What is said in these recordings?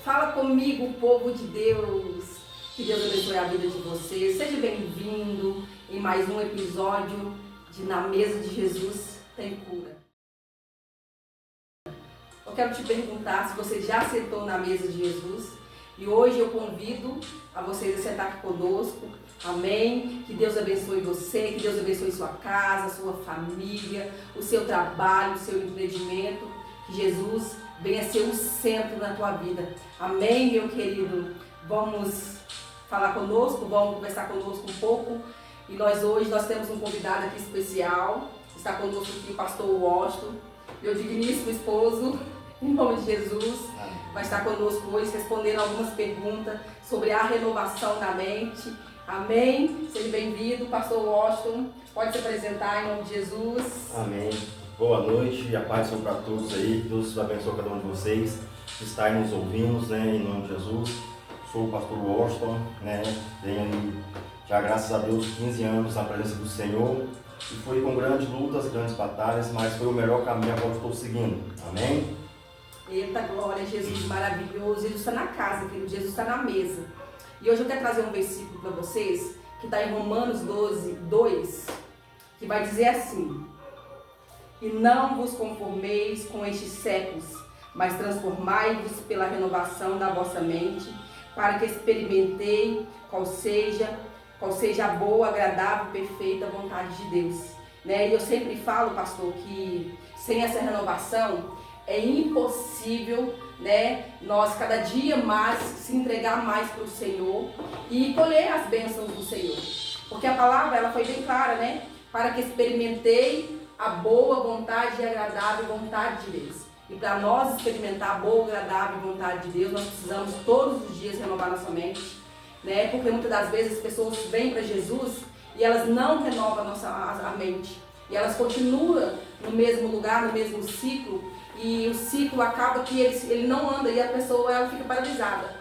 Fala comigo, povo de Deus. Que Deus abençoe a vida de vocês. Seja bem-vindo em mais um episódio de Na Mesa de Jesus Tem Cura. Eu quero te perguntar se você já sentou na mesa de Jesus. E hoje eu convido a vocês a sentar aqui conosco. Amém? Que Deus abençoe você, que Deus abençoe sua casa, sua família, o seu trabalho, o seu empreendimento. Que Jesus venha ser o centro na tua vida. Amém, meu querido? Vamos falar conosco, vamos conversar conosco um pouco. E hoje nós temos um convidado aqui especial. Está conosco aqui o pastor Washington, meu digníssimo esposo, em nome de Jesus. Vai estar conosco hoje respondendo algumas perguntas sobre a renovação da mente. Amém? Seja bem-vindo, pastor Washington. Pode se apresentar em nome de Jesus. Amém. Boa noite e a paz seja para todos aí. Deus abençoe cada um de vocês que está aí nos ouvindo, né? Em nome de Jesus. Sou o pastor Washington, né? Tenho aí, já graças a Deus, 15 anos na presença do Senhor. E foi com grandes lutas, grandes batalhas, mas foi o melhor caminho a qual estou seguindo. Amém? Eita glória, Jesus maravilhoso. Jesus está na casa, querido. Jesus está na mesa. E hoje eu quero trazer um versículo para vocês, que está em Romanos 12, 2, que vai dizer assim: E não vos conformeis com estes séculos, mas transformai-vos pela renovação da vossa mente, para que experimentei qual seja a boa, agradável, perfeita vontade de Deus. Né? E eu sempre falo, pastor, que sem essa renovação é impossível, né, nós cada dia mais se entregar mais para o Senhor e colher as bênçãos do Senhor. Porque a palavra ela foi bem clara, né? Para que experimentei a boa vontade e agradável vontade de Deus. E para nós experimentar a boa, agradável vontade de Deus, nós precisamos todos os dias renovar nossa mente, né? Porque muitas das vezes as pessoas vêm para Jesus e elas não renovam a mente. E elas continuam no mesmo lugar, no mesmo ciclo. E o ciclo acaba que ele não anda e a pessoa ela fica paralisada.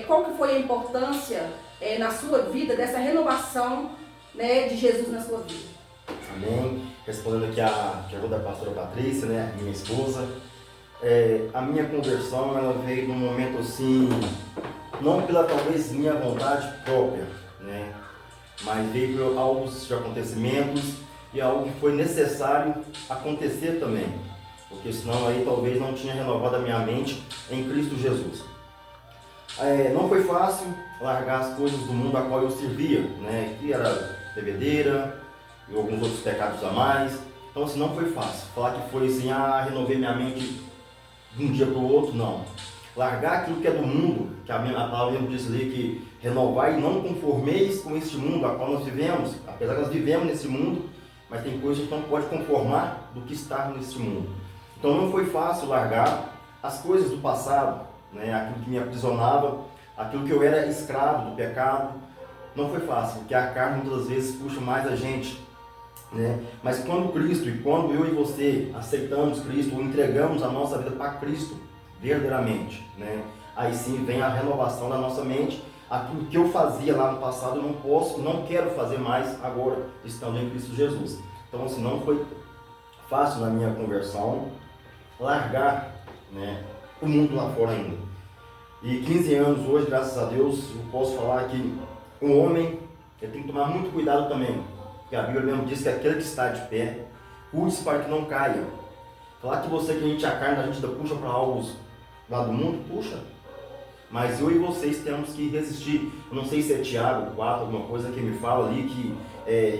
Qual que foi a importância na sua vida dessa renovação, né, de Jesus na sua vida? Amém. Respondendo aqui a pergunta da pastora Patrícia, né, minha esposa. A minha conversão ela veio num momento assim, não pela talvez minha vontade própria, né, mas veio por algo de acontecimentos e algo que foi necessário acontecer também. Porque senão aí talvez não tinha renovado a minha mente em Cristo Jesus. Não foi fácil largar as coisas do mundo a qual eu servia, né? Que era bebedeira e alguns outros pecados a mais. Então assim, não foi fácil. Falar que foi assim, renovei minha mente de um dia para o outro, não. Largar aquilo que é do mundo, que a palavra diz ali que renovar e não conformeis com este mundo a qual nós vivemos. Apesar que nós vivemos nesse mundo, mas tem coisas que não pode conformar do que está nesse mundo. Então não foi fácil largar as coisas do passado, né? Aquilo que me aprisionava, aquilo que eu era escravo do pecado. Não foi fácil, porque a carne muitas vezes puxa mais a gente, né? Mas quando Cristo e quando eu e você aceitamos Cristo, ou entregamos a nossa vida para Cristo verdadeiramente, né? Aí sim vem a renovação da nossa mente. Aquilo que eu fazia lá no passado eu não quero fazer mais agora, estando em Cristo Jesus. Então assim, não foi fácil na minha conversão largar, né, o mundo lá fora ainda. E 15 anos hoje, graças a Deus, eu posso falar que um homem ele tem que tomar muito cuidado também. Porque a Bíblia mesmo diz que aquele que está de pé, cuide-se para que não caia. Falar que você, que a gente a carne, a gente ainda puxa para algo lá do mundo, puxa. Mas eu e vocês temos que resistir. Eu não sei se é Tiago 4, alguma coisa que me fala ali, que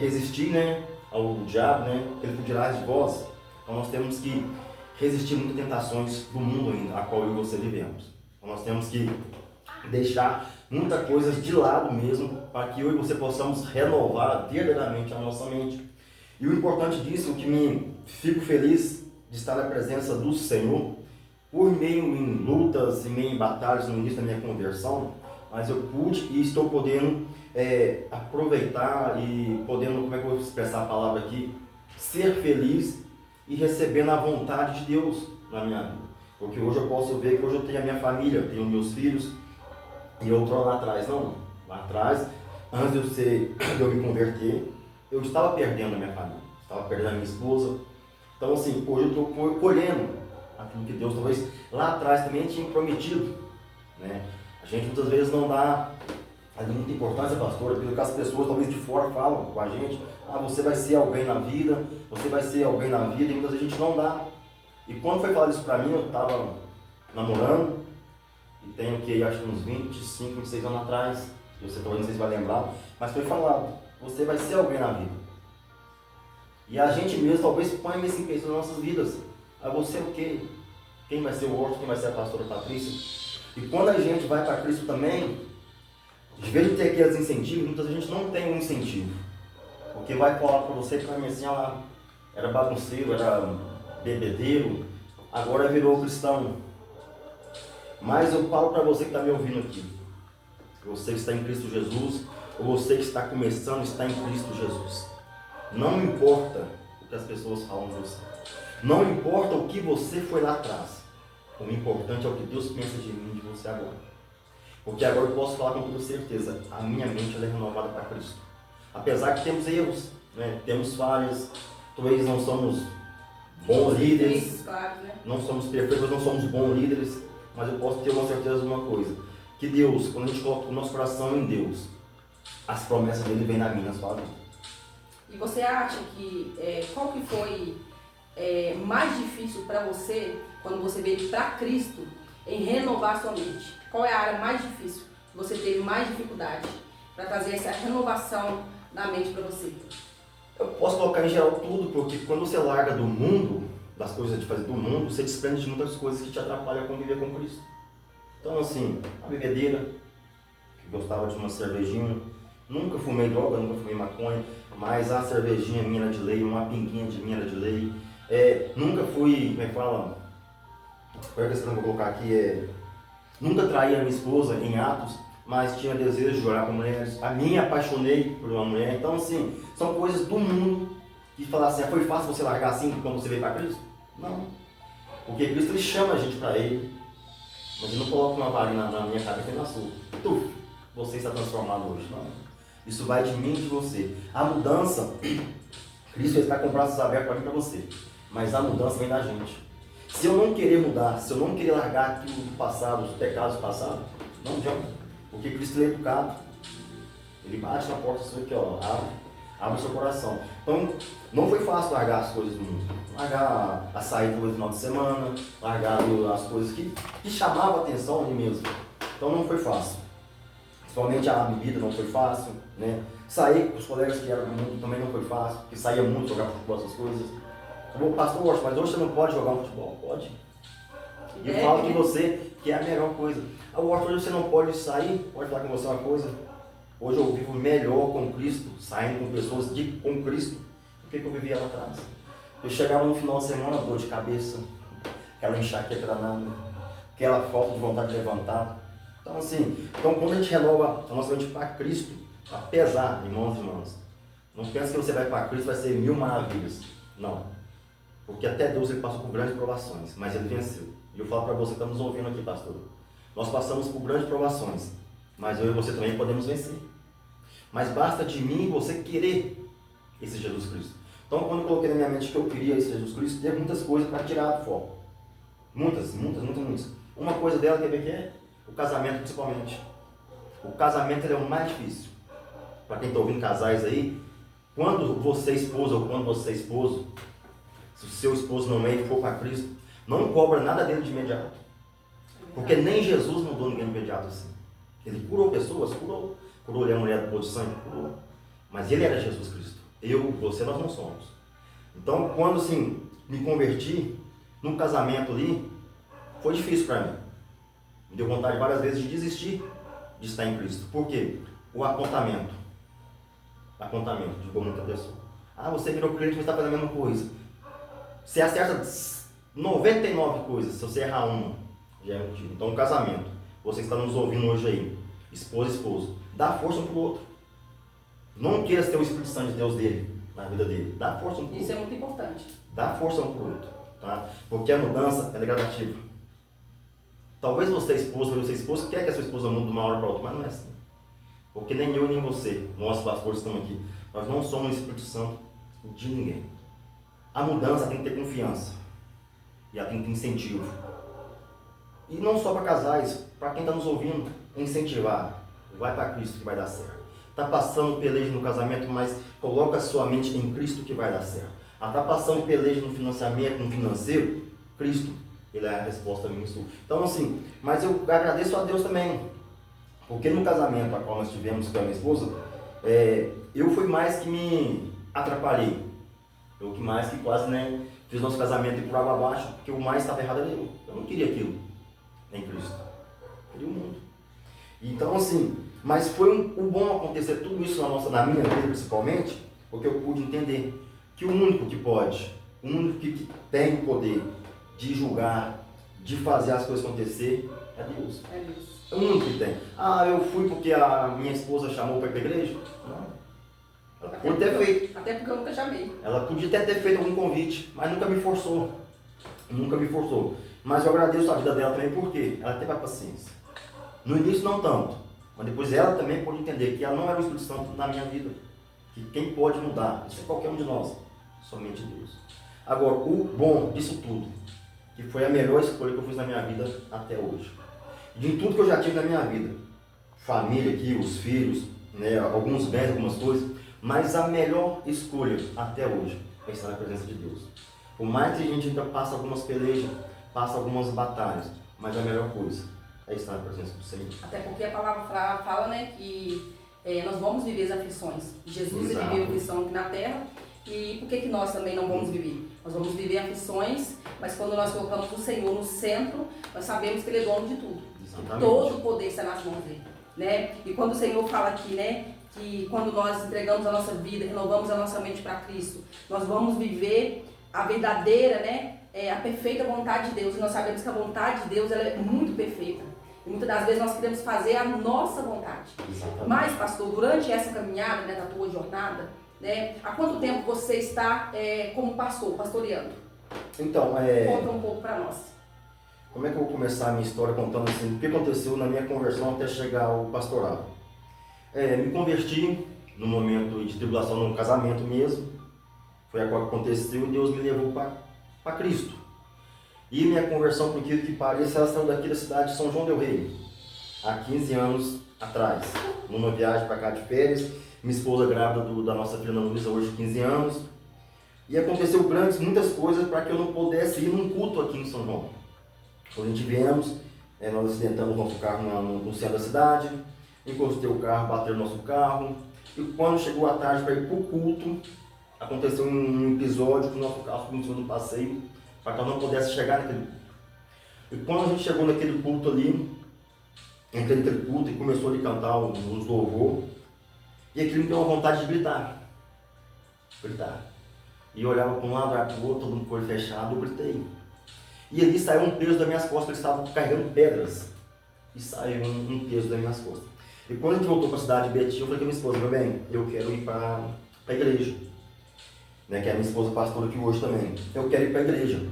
resistir, né, ao diabo, né, ele fugirá de vós. Então nós temos que resistir muitas tentações do mundo ainda, a qual eu e você vivemos. Então nós temos que deixar muita coisa de lado mesmo, para que eu e você possamos renovar verdadeiramente a nossa mente. E o importante disso, o que me fico feliz de estar na presença do Senhor, por meio em lutas, em meio em batalhas no início da minha conversão, mas eu pude e estou podendo aproveitar e podendo, como é que eu vou expressar a palavra aqui, ser feliz e recebendo a vontade de Deus na minha vida. Porque hoje eu posso ver que hoje eu tenho a minha família, tenho meus filhos, e eu estou lá atrás, não. Lá atrás, antes de eu me converter, eu estava perdendo a minha família, estava perdendo a minha esposa. Então assim, hoje eu estou colhendo aquilo que Deus talvez lá atrás também tinha prometido, né? A gente muitas vezes não dá muita importância, pastor, pelo que as pessoas talvez de fora falam com a gente. Ah, você vai ser alguém na vida, você vai ser alguém na vida, e muitas vezes a gente não dá. E quando foi falado isso pra mim, eu estava namorando, e tenho que, acho que uns 25, 26 anos atrás, você talvez não sei se vai lembrar, mas foi falado, você vai ser alguém na vida. E a gente mesmo talvez põe esse peso nas nossas vidas. Ah, você é o quê? Quem vai ser o Orson? Quem vai ser a pastora Patrícia? E quando a gente vai para Cristo também, de vez de ter aqueles incentivos, muitas vezes a gente não tem um incentivo. Porque vai falar para você, para mim assim, ah, era bagunceiro, era bebedeiro, agora virou cristão. Mas eu falo para você que está me ouvindo aqui, você que está em Cristo Jesus, ou você que está começando, está em Cristo Jesus. Não importa o que as pessoas falam de você. Não importa o que você foi lá atrás. O importante é o que Deus pensa de mim e de você agora. Porque agora eu posso falar com toda certeza, a minha mente ela é renovada para Cristo. Apesar que temos erros, né? Temos falhas, talvez não somos bons líderes, claro, né? não somos perfeitos, não somos bons líderes, mas eu posso ter uma certeza de uma coisa, que Deus, quando a gente coloca o nosso coração em Deus, as promessas dele vêm na minha, na sua vida. E você acha que, qual que foi mais difícil para você, quando você veio para Cristo, em renovar sua mente? Qual é a área mais difícil que você teve mais dificuldade para trazer essa renovação da mente para você? Eu posso colocar em geral tudo, porque quando você larga do mundo, das coisas de fazer do mundo, você desprende de muitas coisas que te atrapalham a conviver com Cristo. Então assim, a bebedeira, que gostava de uma cervejinha, nunca fumei droga, nunca fumei maconha, mas a cervejinha minha era de lei, uma pinguinha de minha era de lei. Nunca fui, como é que fala? Qual é a questão que eu vou colocar aqui? Nunca traí a minha esposa em atos, mas tinha desejo de orar com mulheres. A minha apaixonei por uma mulher. Então assim, são coisas do mundo que falar assim, foi fácil você largar assim quando você veio para Cristo? Não. Porque Cristo ele chama a gente para Ele, mas Ele não coloca uma varinha na minha cabeça e na sua. Você está transformado hoje. Não. Isso vai de mim e de você. A mudança, Cristo está com braços abertos para mim e para você. Mas a mudança vem da gente. Se eu não querer mudar, se eu não querer largar aquilo do passado, os pecados passados, não adianta. Porque Cristo é educado. Ele bate na porta sua aqui, ó, abre o seu coração. Então, não foi fácil largar as coisas do mundo. Largar a saída no final de semana, largar as coisas que chamavam a atenção ali mesmo. Então não foi fácil. Principalmente a bebida não foi fácil, né? Sair com os colegas que eram do mundo também não foi fácil, porque saía muito jogar futebol, essas coisas. Eu pastor, mas hoje você não pode jogar um futebol? Pode. E eu falo que você, que é a melhor coisa. Hoje você não pode sair, pode falar com você uma coisa. Hoje eu vivo melhor com Cristo, saindo com pessoas com Cristo, do que eu vivia lá atrás. Eu chegava no final de semana, dor de cabeça, aquela enxaqueca danada, aquela falta de vontade de levantar. Então assim, quando a gente renova a nossa mente para Cristo, apesar, irmãos e irmãs, não pensa que você vai para Cristo vai ser 1000 maravilhas. Não. Porque até Deus ele passou por grandes provações, mas ele venceu. E eu falo para você que está nos ouvindo aqui, pastor. Nós passamos por grandes provações, mas eu e você também podemos vencer. Mas basta de mim e você querer esse Jesus Cristo. Então, quando eu coloquei na minha mente que eu queria esse Jesus Cristo, teve muitas coisas para tirar do foco. Muitas. Uma coisa dela que é o casamento, principalmente. O casamento ele é o mais difícil. Para quem está ouvindo casais aí, quando você é esposa ou quando você é esposo, se o seu esposo não é e for para Cristo, não cobra nada dele de imediato. Porque nem Jesus mudou ninguém de imediato assim. Ele curou pessoas, curou a mulher do poço de sangue, curou. Mas ele era Jesus Cristo. Eu, você, nós não somos. Então, quando assim, me converti, num casamento ali, foi difícil para mim. Me deu vontade várias vezes de desistir de estar em Cristo. Por quê? O apontamento. Jogou muita pessoa. Ah, você virou crente, mas está fazendo a mesma coisa. Você acerta 99 coisas, se você errar uma, já é motivo. Então, casamento. Você que está nos ouvindo hoje aí, esposa, esposo, dá força um para o outro. Não queira ter o Espírito Santo de Deus dele, na vida dele. Dá força um para o outro. Isso é muito importante. Dá força um para o outro. Tá? Porque a mudança é gradativa. Talvez você, esposo, quer que a sua esposa mude de uma hora para outra, mas não é assim. Porque nem eu nem você, nós pastores estamos aqui, nós não somos o Espírito Santo de ninguém. A mudança tem que ter confiança. E ela tem que ter incentivo. E não só para casais, para quem está nos ouvindo, incentivar. Vai para Cristo que vai dar certo. Está passando peleja no casamento, mas coloca sua mente em Cristo que vai dar certo. Está passando peleja no financiamento, no financeiro, Cristo, Ele é a resposta nisso. Então assim, mas eu agradeço a Deus também, porque no casamento a qual nós tivemos com a minha esposa, eu fui mais que me atrapalhei. Eu que mais que quase, né, fiz nosso casamento ir por água abaixo, porque o mais estava errado era eu. Eu não queria aquilo em Cristo. Eu queria o mundo. Então assim, mas foi o bom acontecer tudo isso na minha vida principalmente, porque eu pude entender que o único que pode, o único que tem o poder de julgar, de fazer as coisas acontecer, é Deus. É Deus. É o único que tem. Ah, eu fui porque a minha esposa chamou para ir para a igreja? Não. Ela podia ter feito. Até porque eu nunca chamei. Ela podia até ter feito algum convite, mas nunca me forçou. Nunca me forçou. Mas eu agradeço a vida dela também porque ela teve a paciência. No início não tanto, mas depois ela também pôde entender que ela não era o Espírito Santo na minha vida. Que quem pode mudar, isso é qualquer um de nós, somente Deus. Agora, o bom disso tudo, que foi a melhor escolha que eu fiz na minha vida até hoje. De tudo que eu já tive na minha vida, família aqui, os filhos, né, alguns bens, algumas coisas, mas a melhor escolha até hoje é estar na presença de Deus. Por mais que a gente ainda passe algumas pelejas, passe algumas batalhas, mas a melhor coisa é estar na presença do Senhor. Até porque a palavra fala, né, que nós vamos viver as aflições. Jesus Exato. viveu aflição aqui na terra, e por que nós também não vamos viver? Nós vamos viver aflições, mas quando nós colocamos o Senhor no centro, nós sabemos que Ele é dono de tudo. Exatamente. Todo o poder está nas mãos dele, né? E quando o Senhor fala aqui, né, que quando nós entregamos a nossa vida, renovamos a nossa mente para Cristo, nós vamos viver a verdadeira, né, a perfeita vontade de Deus. E nós sabemos que a vontade de Deus ela é muito perfeita. E muitas das vezes nós queremos fazer a nossa vontade. Exatamente. Mas, pastor, durante essa caminhada, né, da tua jornada, né, há quanto tempo você está como pastor, pastoreando? Então, Conta um pouco para nós. como é que eu vou começar a minha história contando assim, o que aconteceu na minha conversão até chegar ao pastorado? Me converti no momento de tribulação, no casamento mesmo, foi a qual aconteceu e Deus me levou para Cristo. E minha conversão, por incrível que pareça, ela saiu daqui da cidade de São João del Rei, há 15 anos atrás, numa viagem para cá de férias, minha esposa grávida da nossa filha Ana Luísa, hoje 15 anos, e aconteceu muitas coisas para que eu não pudesse ir num culto aqui em São João. Quando a gente viemos, nós acidentamos o nosso carro no centro da cidade, encostei o carro, bateu no nosso carro, e quando chegou a tarde para ir para o culto, aconteceu um episódio que o nosso carro começou no passeio, para que eu não pudesse chegar naquele culto. E quando a gente chegou naquele culto ali, entrei naquele culto e começou a cantar uns louvor, e aquilo me deu uma vontade de gritar. E eu olhava para um lado, olhava para o outro, todo mundo com o olho fechado, eu gritei. E ali saiu um peso das minhas costas, eles estavam carregando pedras. E saiu um peso das minhas costas. E quando a gente voltou para a cidade de Betim, eu falei com a minha esposa, meu bem, eu quero ir para a igreja. Né, que é a minha esposa pastora aqui hoje também. Eu quero ir para a igreja.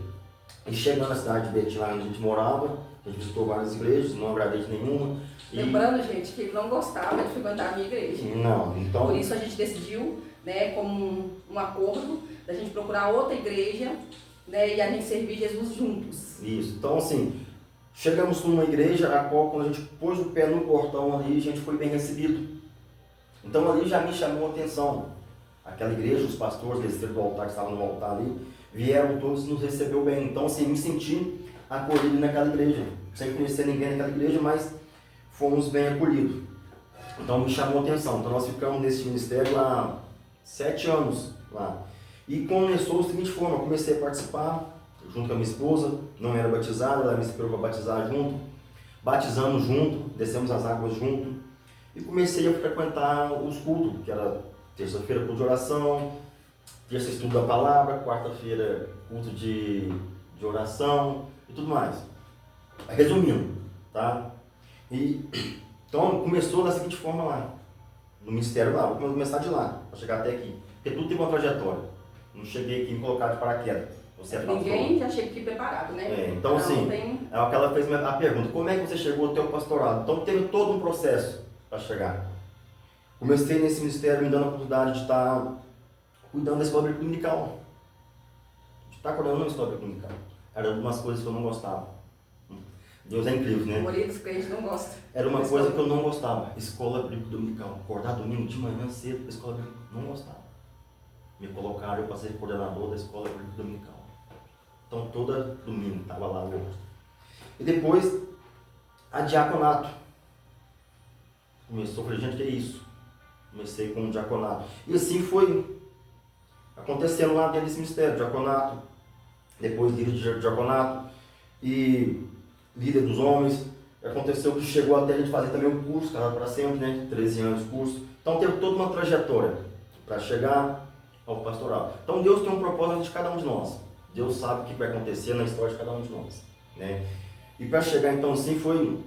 E chegando na cidade de Betim, lá onde a gente morava, a gente visitou várias igrejas, não agradei de nenhuma. Lembrando, gente, que ele não gostava de frequentar a minha igreja. Não, então... Por isso a gente decidiu, né, como um acordo, da gente procurar outra igreja, né, e a gente servir Jesus juntos. Isso, então assim, chegamos numa igreja a qual, quando a gente pôs o pé no portão ali, a gente foi bem recebido. Então ali já me chamou a atenção. Aquela igreja, os pastores desceram do altar, que estavam no altar ali, vieram todos e nos recebeu bem. Então assim, me senti acolhido naquela igreja, sem conhecer ninguém naquela igreja, mas fomos bem acolhidos. Então me chamou a atenção. Então nós ficamos nesse ministério há 7 anos lá. E começou da seguinte forma, eu comecei a participar junto com a minha esposa, não era batizada, ela me esperou para batizar junto, batizamos junto, descemos as águas junto e comecei a frequentar os cultos, que era terça-feira culto de oração, terça estudo da palavra, quarta-feira culto de oração e tudo mais. Resumindo, tá? Então começou da seguinte forma lá, no ministério lá, vou começar de lá, para chegar até aqui, porque tudo tem uma trajetória. Não cheguei aqui em colocar de paraquedas. Você Ninguém já chega aqui preparado, né? Então assim, é o que ela fez a pergunta, como é que você chegou ao teu pastorado? Então teve todo um processo para chegar. Comecei nesse ministério me dando a oportunidade de estar cuidando da escola dominical. De estar cuidando da escola dominical. Era algumas coisas que eu não gostava. Deus é incrível, A né? maioria dos crentes não gosta. Era uma coisa que eu não gostava. Escola bíblica dominical. Acordar domingo de manhã cedo para escola bíblica. Não gostava. Me colocaram, eu passei coordenador da escola bíblica dominical. Então, toda domingo estava lá eu. E depois, a diaconato. Começou, falei, gente, que é isso? Comecei com o diaconato. E assim foi acontecendo lá dentro desse ministério. Diaconato, depois líder de diaconato e líder dos homens. Aconteceu que chegou até a gente fazer também o curso, Casado para Sempre, né? 13 anos de curso. Então, teve toda uma trajetória para chegar ao pastoral. Então, Deus tem um propósito de cada um de nós. Deus sabe o que vai acontecer na história de cada um de nós, né? E para chegar, então, assim, foi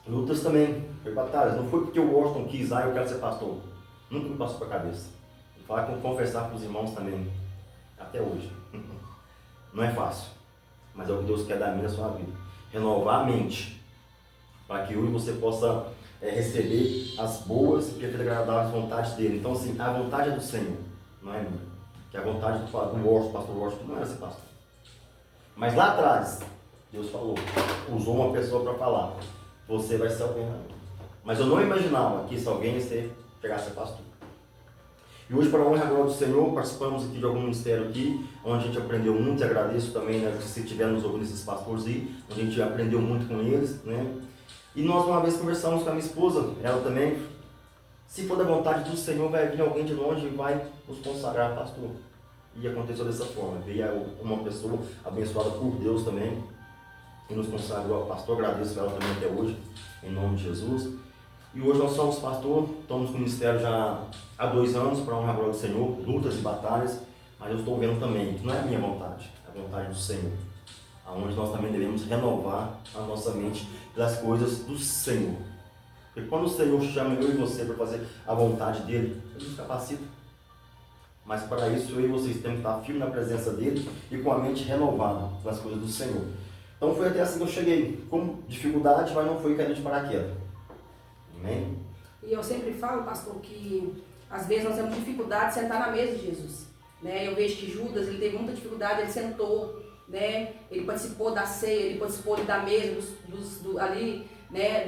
lutas também, foi batalhas. Não foi porque o Washington quis, eu quero ser pastor. Nunca me passou para a cabeça. Falar com confessar para os irmãos também, até hoje. Não é fácil, mas é o que Deus quer dar a mim na sua vida. Renovar a mente, para que eu e você possa receber as boas e perfeitas agradáveis vontades dele. Então, assim, a vontade é do Senhor, não é minha. Que a vontade do pastor Washington não era ser pastor. Mas lá atrás, Deus falou, usou uma pessoa para falar, você vai ser alguém. Mas eu não imaginava que esse alguém ia chegar a ser pastor. E hoje, para a honra e a glória do Senhor, participamos aqui de algum ministério aqui, onde a gente aprendeu muito, e agradeço também, né, se estiver nos ouvindo esses pastores aí, onde a gente aprendeu muito com eles, né? E nós uma vez conversamos com a minha esposa, ela também, se for da vontade do Senhor, vai vir alguém de longe e vai nos consagrar pastor. E aconteceu dessa forma, veio uma pessoa abençoada por Deus também, e nos consagrou a pastor, agradeço ela também até hoje, em nome de Jesus. E hoje nós somos pastor, estamos com o ministério já há 2 anos, para honrar a glória do Senhor, lutas e batalhas, mas eu estou vendo também que não é a minha vontade, é a vontade do Senhor, aonde nós também devemos renovar a nossa mente pelas coisas do Senhor. Porque quando o Senhor chama eu e você para fazer a vontade dele, ele nos capacita. Mas para isso eu e vocês temos que estar firmes na presença dele e com a mente renovada pelas coisas do Senhor. Então foi até assim que eu cheguei, com dificuldade, mas não foi cair de paraquedas. Amém? E eu sempre falo, pastor, que às vezes nós temos dificuldade de sentar na mesa de Jesus, né? Eu vejo que Judas, ele teve muita dificuldade, ele sentou, né? Ele participou da ceia, ele participou da mesa, ali, né?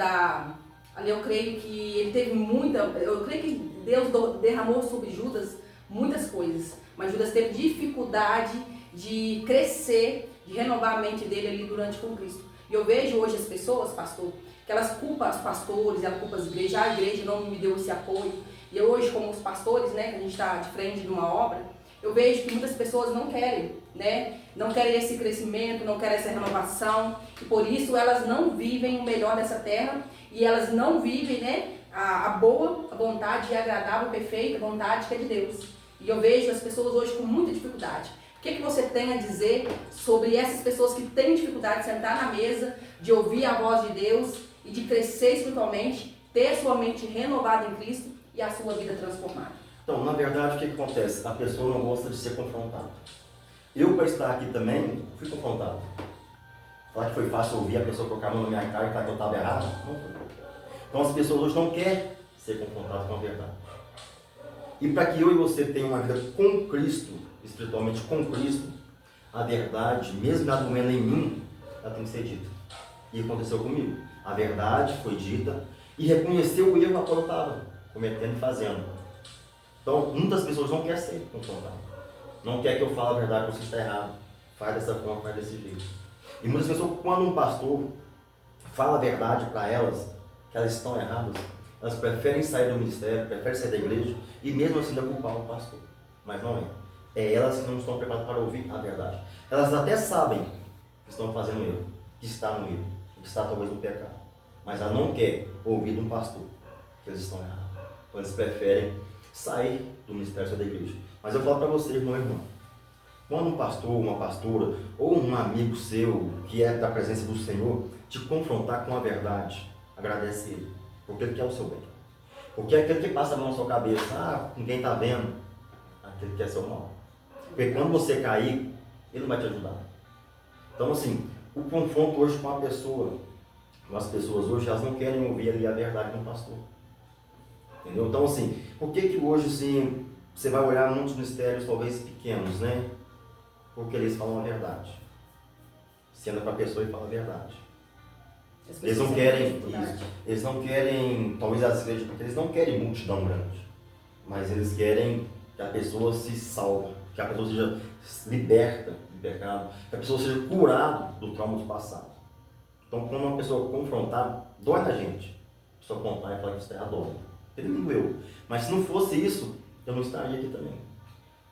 Ali eu creio que ele teve eu creio que Deus derramou sobre Judas muitas coisas, mas Judas teve dificuldade de crescer, de renovar a mente dele ali durante com Cristo. E eu vejo hoje as pessoas, pastor, que elas culpam os pastores, elas culpam as igrejas, a igreja não me deu esse apoio. E eu hoje, como os pastores, né, que a gente está de frente de uma obra, eu vejo que muitas pessoas não querem, né, não querem esse crescimento, não querem essa renovação, e por isso elas não vivem o melhor dessa terra, e elas não vivem, né, a boa, a vontade e agradável, perfeita vontade que é de Deus. E eu vejo as pessoas hoje com muita dificuldade. O que você tem a dizer sobre essas pessoas que têm dificuldade de sentar na mesa, de ouvir a voz de Deus e de crescer espiritualmente, ter sua mente renovada em Cristo e a sua vida transformada? Então, na verdade, o que acontece? A pessoa não gosta de ser confrontada. Eu, para estar aqui também, fui confrontado. Falar que foi fácil ouvir a pessoa colocar a mão na minha cara e falar que eu estava errado? Não foi. Então, as pessoas hoje não querem ser confrontadas com a verdade. E para que eu e você tenham uma vida com Cristo, espiritualmente com Cristo, a verdade, mesmo ela doendo em mim, ela tem que ser dita. E aconteceu comigo. A verdade foi dita e reconheceu o erro a qual eu estava cometendo e fazendo. Então, muitas pessoas não querem ser confrontadas. Não quer que eu fale a verdade, você está errado. Faz dessa forma, faz desse jeito. E muitas pessoas, quando um pastor fala a verdade para elas, que elas estão erradas, elas preferem sair do ministério, preferem sair da igreja e mesmo assim ainda culpar o pastor. Mas não é. É elas que não estão preparadas para ouvir a verdade. Elas até sabem que estão fazendo erro, que está no erro, que está talvez no pecado. Mas ela não quer ouvir de um pastor que eles estão errados. Então eles preferem sair do ministério da igreja. Mas eu falo para vocês, meu irmão, quando um pastor, uma pastora ou um amigo seu que é da presença do Senhor te confrontar com a verdade, agradece ele, porque ele quer o seu bem. Porque aquele que passa a mão na sua cabeça, ninguém está vendo, aquele que quer seu mal. Porque quando você cair, ele não vai te ajudar. Então, assim, o confronto hoje com a pessoa, as pessoas hoje, elas não querem ouvir ali a verdade de um pastor. Entendeu? Então, assim, por que hoje, assim, você vai olhar muitos mistérios, talvez pequenos, né? Porque eles falam a verdade. Você anda para a pessoa e fala a verdade. As Eles não pessoas querem têm dificuldade. isso. Eles não querem, talvez as igrejas, porque eles não querem multidão grande. Mas eles querem que a pessoa se salve, que a pessoa seja liberta do pecado, que a pessoa seja curada do trauma do passado. Então, quando uma pessoa confrontar, dói na gente. A pessoa apontar e falar que isso está errado. Ele me doeu. Mas se não fosse isso, eu não estaria aqui também.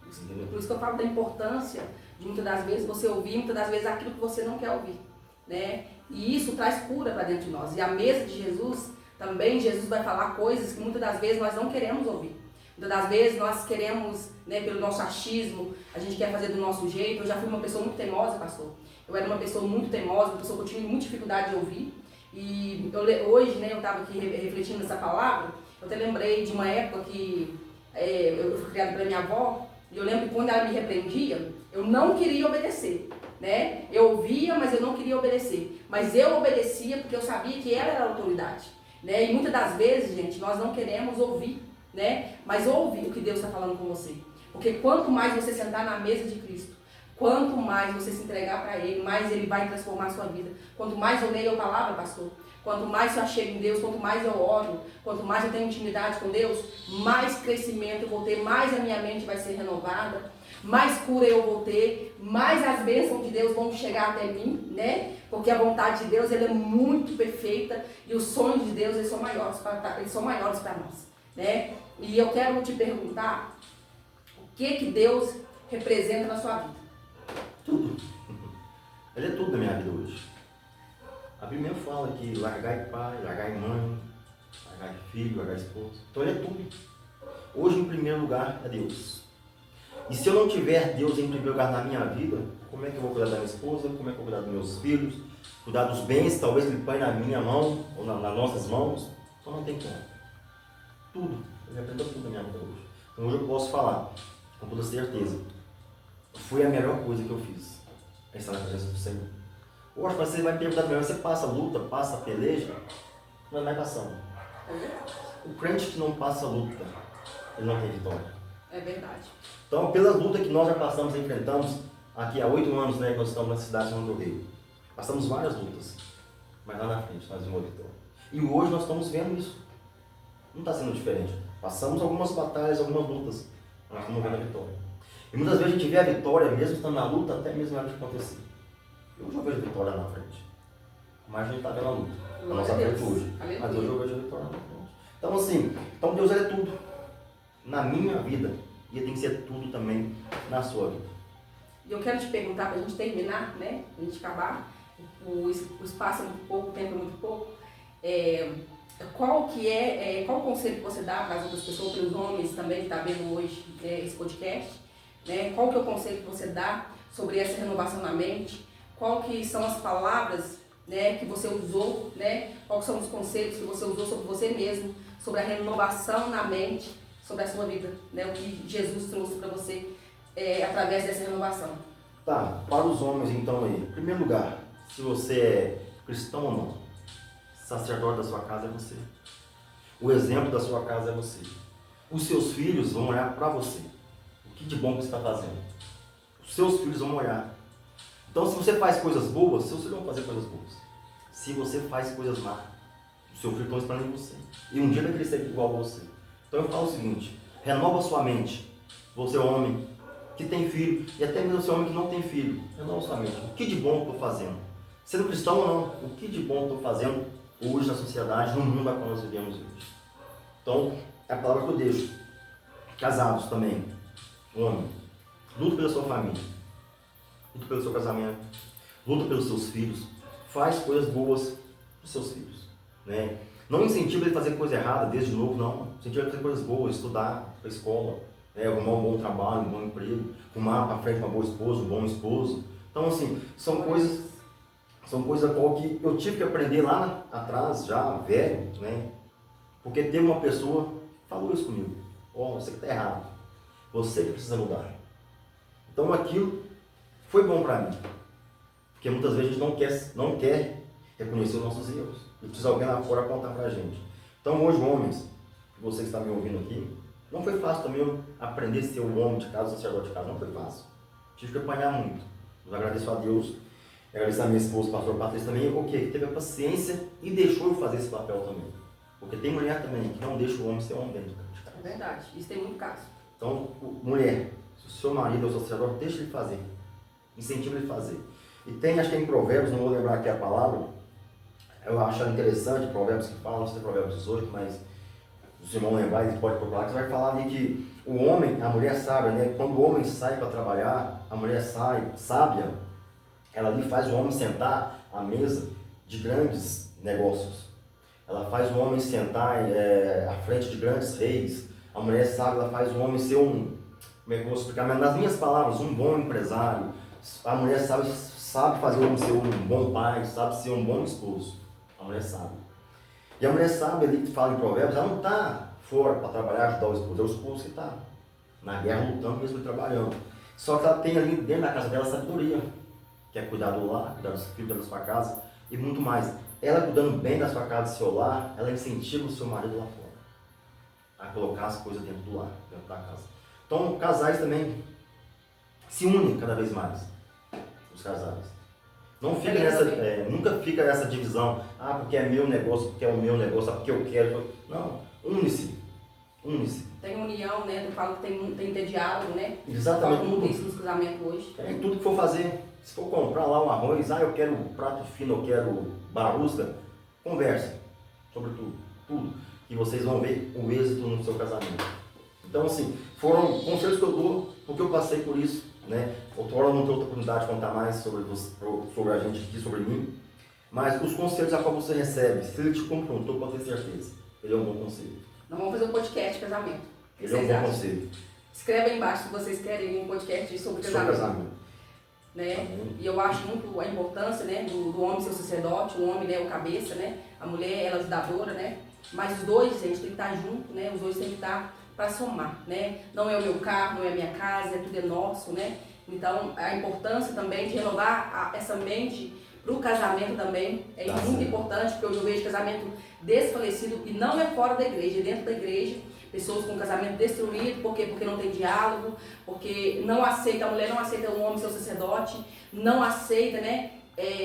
Entendeu? Por isso que eu falo da importância de muitas das vezes você ouvir, muitas das vezes aquilo que você não quer ouvir, né? E isso traz cura para dentro de nós. E a mesa de Jesus, também Jesus vai falar coisas que muitas das vezes nós não queremos ouvir. Muitas das vezes nós queremos, né, pelo nosso achismo, a gente quer fazer do nosso jeito. Eu já fui uma pessoa muito teimosa, pastor. Eu era uma pessoa muito teimosa, uma pessoa que eu tinha muita dificuldade de ouvir. E hoje, né, eu estava aqui refletindo nessa palavra, eu até lembrei de uma época que eu fui criada pela minha avó, e eu lembro que quando ela me repreendia, eu não queria obedecer, né? Eu ouvia, mas eu não queria obedecer. Mas eu obedecia porque eu sabia que ela era a autoridade, né? E muitas das vezes, gente, nós não queremos ouvir, né? Mas ouve o que Deus está falando com você. Porque quanto mais você sentar na mesa de Cristo, quanto mais você se entregar para Ele, mais Ele vai transformar a sua vida. Quanto mais eu leio a palavra, pastor, quanto mais eu achego em Deus, quanto mais eu oro, quanto mais eu tenho intimidade com Deus, mais crescimento eu vou ter, mais a minha mente vai ser renovada, mais cura eu vou ter, mais as bênçãos de Deus vão chegar até mim, né? Porque a vontade de Deus, ela é muito perfeita e os sonhos de Deus, eles são maiores para nós, né? E eu quero te perguntar, o que Deus representa na sua vida? Tudo. Ele é tudo na minha vida hoje. A Bíblia fala que largai pai, largai mãe, largai filho, largai esposa. Então ele é tudo. Hoje, em primeiro lugar, é Deus. E se eu não tiver Deus em primeiro lugar na minha vida, como é que eu vou cuidar da minha esposa? Como é que eu vou cuidar dos meus filhos? Cuidar dos bens, talvez ele põe na minha mão, ou nas nossas mãos. Então não tem como. Tudo. Ele representa tudo na minha vida hoje. Então hoje eu posso falar, com toda certeza, foi a melhor coisa que eu fiz. É estar na presença do Senhor. Hoje você vai perguntar para mim, você passa luta, passa peleja? Não é mais passando. O crente que não passa luta, ele não tem vitória. É verdade. Então, pela luta que nós já passamos e enfrentamos, aqui há 8 anos, né, que nós estamos na cidade de São Rio, passamos várias lutas, mas lá na frente nós vimos a vitória. E hoje nós estamos vendo isso. Não está sendo diferente. Passamos algumas batalhas, algumas lutas, mas nós estamos vendo a vitória. E muitas vezes a gente vê a vitória, mesmo estando na luta, até mesmo antes de acontecer. Eu já vejo a vitória na frente, mas a gente está vendo a luta, a nossa virtude. Mas hoje eu vejo a vitória na frente. Então assim, Deus é tudo na minha vida e tem que ser tudo também na sua vida. E eu quero te perguntar, para a gente terminar, né, para a gente acabar, o espaço é muito pouco, o tempo é muito pouco, qual o conselho que você dá para as outras pessoas, para os homens também que estão vendo hoje esse podcast, né? Qual que é o conselho que você dá sobre essa renovação na mente? Qual que são as palavras, né, que você usou, né? Quais são os conselhos que você usou sobre você mesmo, sobre a renovação na mente, sobre a sua vida, né? O que Jesus trouxe para você através dessa renovação. Tá, para os homens então aí, em primeiro lugar, se você é cristão ou não, sacerdote da sua casa é você. O exemplo da sua casa é você. Os seus filhos vão olhar para você. O que de bom que você está fazendo? Os seus filhos vão olhar. Então, se você faz coisas boas, seus filhos vão fazer coisas boas. Se você faz coisas más, os seus filhos estão esperando em você. E um dia vai querer ser igual a você. Então eu falo o seguinte, renova sua mente. Você é homem que tem filho, e até mesmo você é homem que não tem filho. Renova sua mente. O que de bom eu estou fazendo? Sendo cristão ou não, o que de bom eu estou fazendo hoje na sociedade, no mundo a qual nós vivemos hoje? Então, é a palavra que eu deixo. Casados também. Homem, luta pela sua família, luta pelo seu casamento, luta pelos seus filhos, faz coisas boas para os seus filhos, né? Não incentiva ele a fazer coisa errada desde novo, não. Incentiva ele a fazer coisas boas, estudar para a escola, né? Arrumar um bom trabalho, um bom emprego, arrumar para frente uma boa esposa, um bom esposo. Então, assim, são coisas a qual que eu tive que aprender lá atrás, já velho, né? Porque teve uma pessoa que falou isso comigo. Você que está errado. Você que precisa mudar. Então aquilo foi bom para mim. Porque muitas vezes a gente não quer reconhecer os nossos erros. E precisa alguém lá fora apontar para a gente. Então hoje, homens, você que está me ouvindo aqui, não foi fácil também eu aprender a ser o homem de casa, o sacerdote de casa. Não foi fácil. Tive que apanhar muito. Eu agradeço a Deus agradecer a minha esposa, pastor Patrícia, também, que teve a paciência e deixou eu fazer esse papel também. Porque tem mulher também que não deixa o homem ser homem dentro de casa. É verdade, isso tem muito caso. Então, mulher, se o seu marido é o sacerdote, deixa ele fazer. Incentiva ele a fazer. E tem, acho que é em Provérbios, não vou lembrar aqui a palavra, eu acho interessante, Provérbios que fala, não sei se é Provérbios 18, mas se o irmão lembrar, ele pode procurar, que você vai falar ali que o homem, a mulher sábia, né? Quando o homem sai para trabalhar, a mulher sábia, ela ali faz o homem sentar à mesa de grandes negócios. Ela faz o homem sentar à frente de grandes reis. A mulher sábia, ela faz o homem ser como é que eu vou explicar? Mas nas minhas palavras, um bom empresário. A mulher sabe fazer o homem ser um bom pai, sabe ser um bom esposo. A mulher sabe. E a mulher sábia ali que fala em Provérbios, ela não está fora para trabalhar, ajudar o esposo que está na guerra lutando, mesmo trabalhando. Só que ela tem ali dentro da casa dela sabedoria, que é cuidar do lar, cuidar dos filhos, da sua casa e muito mais. Ela cuidando bem da sua casa, do seu lar, ela incentiva o seu marido lá fora a colocar as coisas dentro do lar, dentro da casa. Então, casais também se unem cada vez mais, os casais. Não fica nunca fica nessa divisão, porque é meu negócio, porque é o meu negócio, porque eu quero. Não, une-se. Tem união, né? Eu falo que tem que ter diálogo, né? Exatamente. Como isso nos casamentos hoje. Em tudo que for fazer. Se for comprar lá um arroz, eu quero prato fino, eu quero barusca, converse sobre tudo. E vocês vão ver o êxito no seu casamento. Então, assim, foram conselhos que eu dou, porque eu passei por isso, né? Outra hora eu não tenho outra oportunidade de contar mais sobre a gente aqui, sobre mim. Mas os conselhos a qual você recebe, se ele te confrontou, pode ter certeza. Ele é um bom conselho. Nós vamos fazer um podcast de casamento. Ele é um bom conselho. Escreve aí embaixo se vocês querem um podcast sobre casamento. Né? E eu acho muito a importância, né, do homem ser o sacerdote, o homem, né, o cabeça, né? A mulher, ela é ajudadora, né? Mas os dois, gente, tem que estar junto, né? Os dois tem que estar para somar, né? Não é o meu carro, não é a minha casa, tudo é nosso, né? Então, a importância também de renovar essa mente para o casamento também é muito importante, porque hoje eu vejo casamento desfalecido e não é fora da igreja, é dentro da igreja. Pessoas com casamento destruído, porque não tem diálogo, porque não aceita, a mulher não aceita o homem ser o sacerdote, não aceita, né,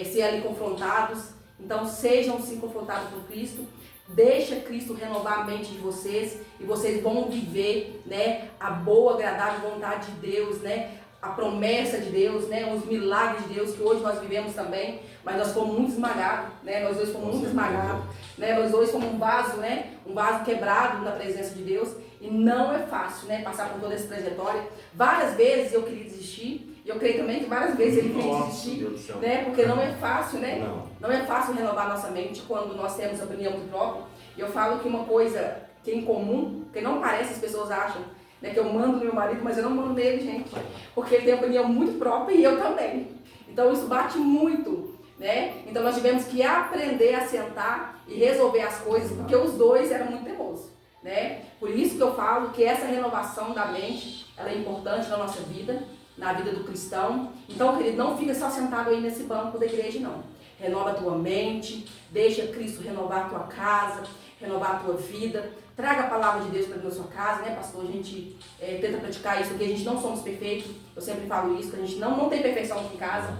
ser ali confrontados. Então sejam sim confrontados por Cristo, deixa Cristo renovar a mente de vocês e vocês vão viver, né, a boa, agradável vontade de Deus, né, a promessa de Deus, né, os milagres de Deus que hoje nós vivemos também, mas nós fomos muito esmagados, né, nós dois fomos muito esmagados, né, nós dois fomos um vaso, né, um vaso quebrado na presença de Deus e não é fácil, né, passar por toda essa trajetória. Várias vezes eu queria desistir e eu creio também que várias vezes ele queria desistir, né, porque não é fácil, né, não é fácil renovar a nossa mente quando nós temos a opinião muito própria. E eu falo que uma coisa que é incomum, que não parece, as pessoas acham, né, que eu mando no meu marido, mas eu não mando nele, gente, porque ele tem uma opinião muito própria e eu também. Então isso bate muito, né? Então nós tivemos que aprender a sentar e resolver as coisas, porque os dois eram muito teimosos, né? Por isso que eu falo que essa renovação da mente, ela é importante na nossa vida, na vida do cristão. Então, querido, não fica só sentado aí nesse banco da igreja, não. Renova a tua mente, deixa Cristo renovar a tua casa, renovar a tua vida. Traga a palavra de Deus para dentro da sua casa, né, pastor? A gente tenta praticar isso aqui, a gente não somos perfeitos, eu sempre falo isso, que a gente não tem perfeição aqui em casa,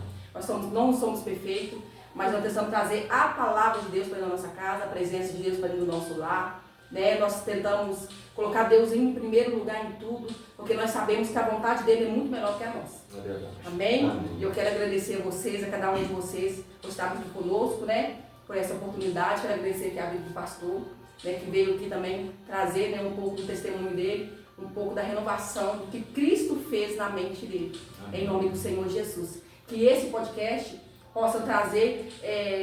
não somos perfeitos, mas nós tentamos trazer a palavra de Deus para dentro da nossa casa, a presença de Deus para dentro do nosso lar, né? Nós tentamos colocar Deus em primeiro lugar em tudo, porque nós sabemos que a vontade dele é muito melhor que a nossa. É verdade. Amém? E eu quero agradecer a vocês, a cada um de vocês, por estarem aqui conosco, né? Por essa oportunidade, quero agradecer aqui a vida do pastor, né, que veio aqui também trazer, né, um pouco do testemunho dele, um pouco da renovação do que Cristo fez na mente dele, em nome do Senhor Jesus. Que esse podcast possa trazer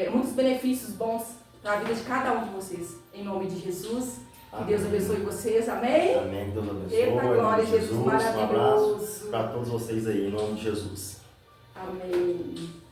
muitos benefícios bons para a vida de cada um de vocês, em nome de Jesus. Que Deus abençoe vocês, amém? Amém, Deus abençoe. Eita glória, Jesus maravilhoso. Um abraço para todos vocês aí, em nome de Jesus. Amém.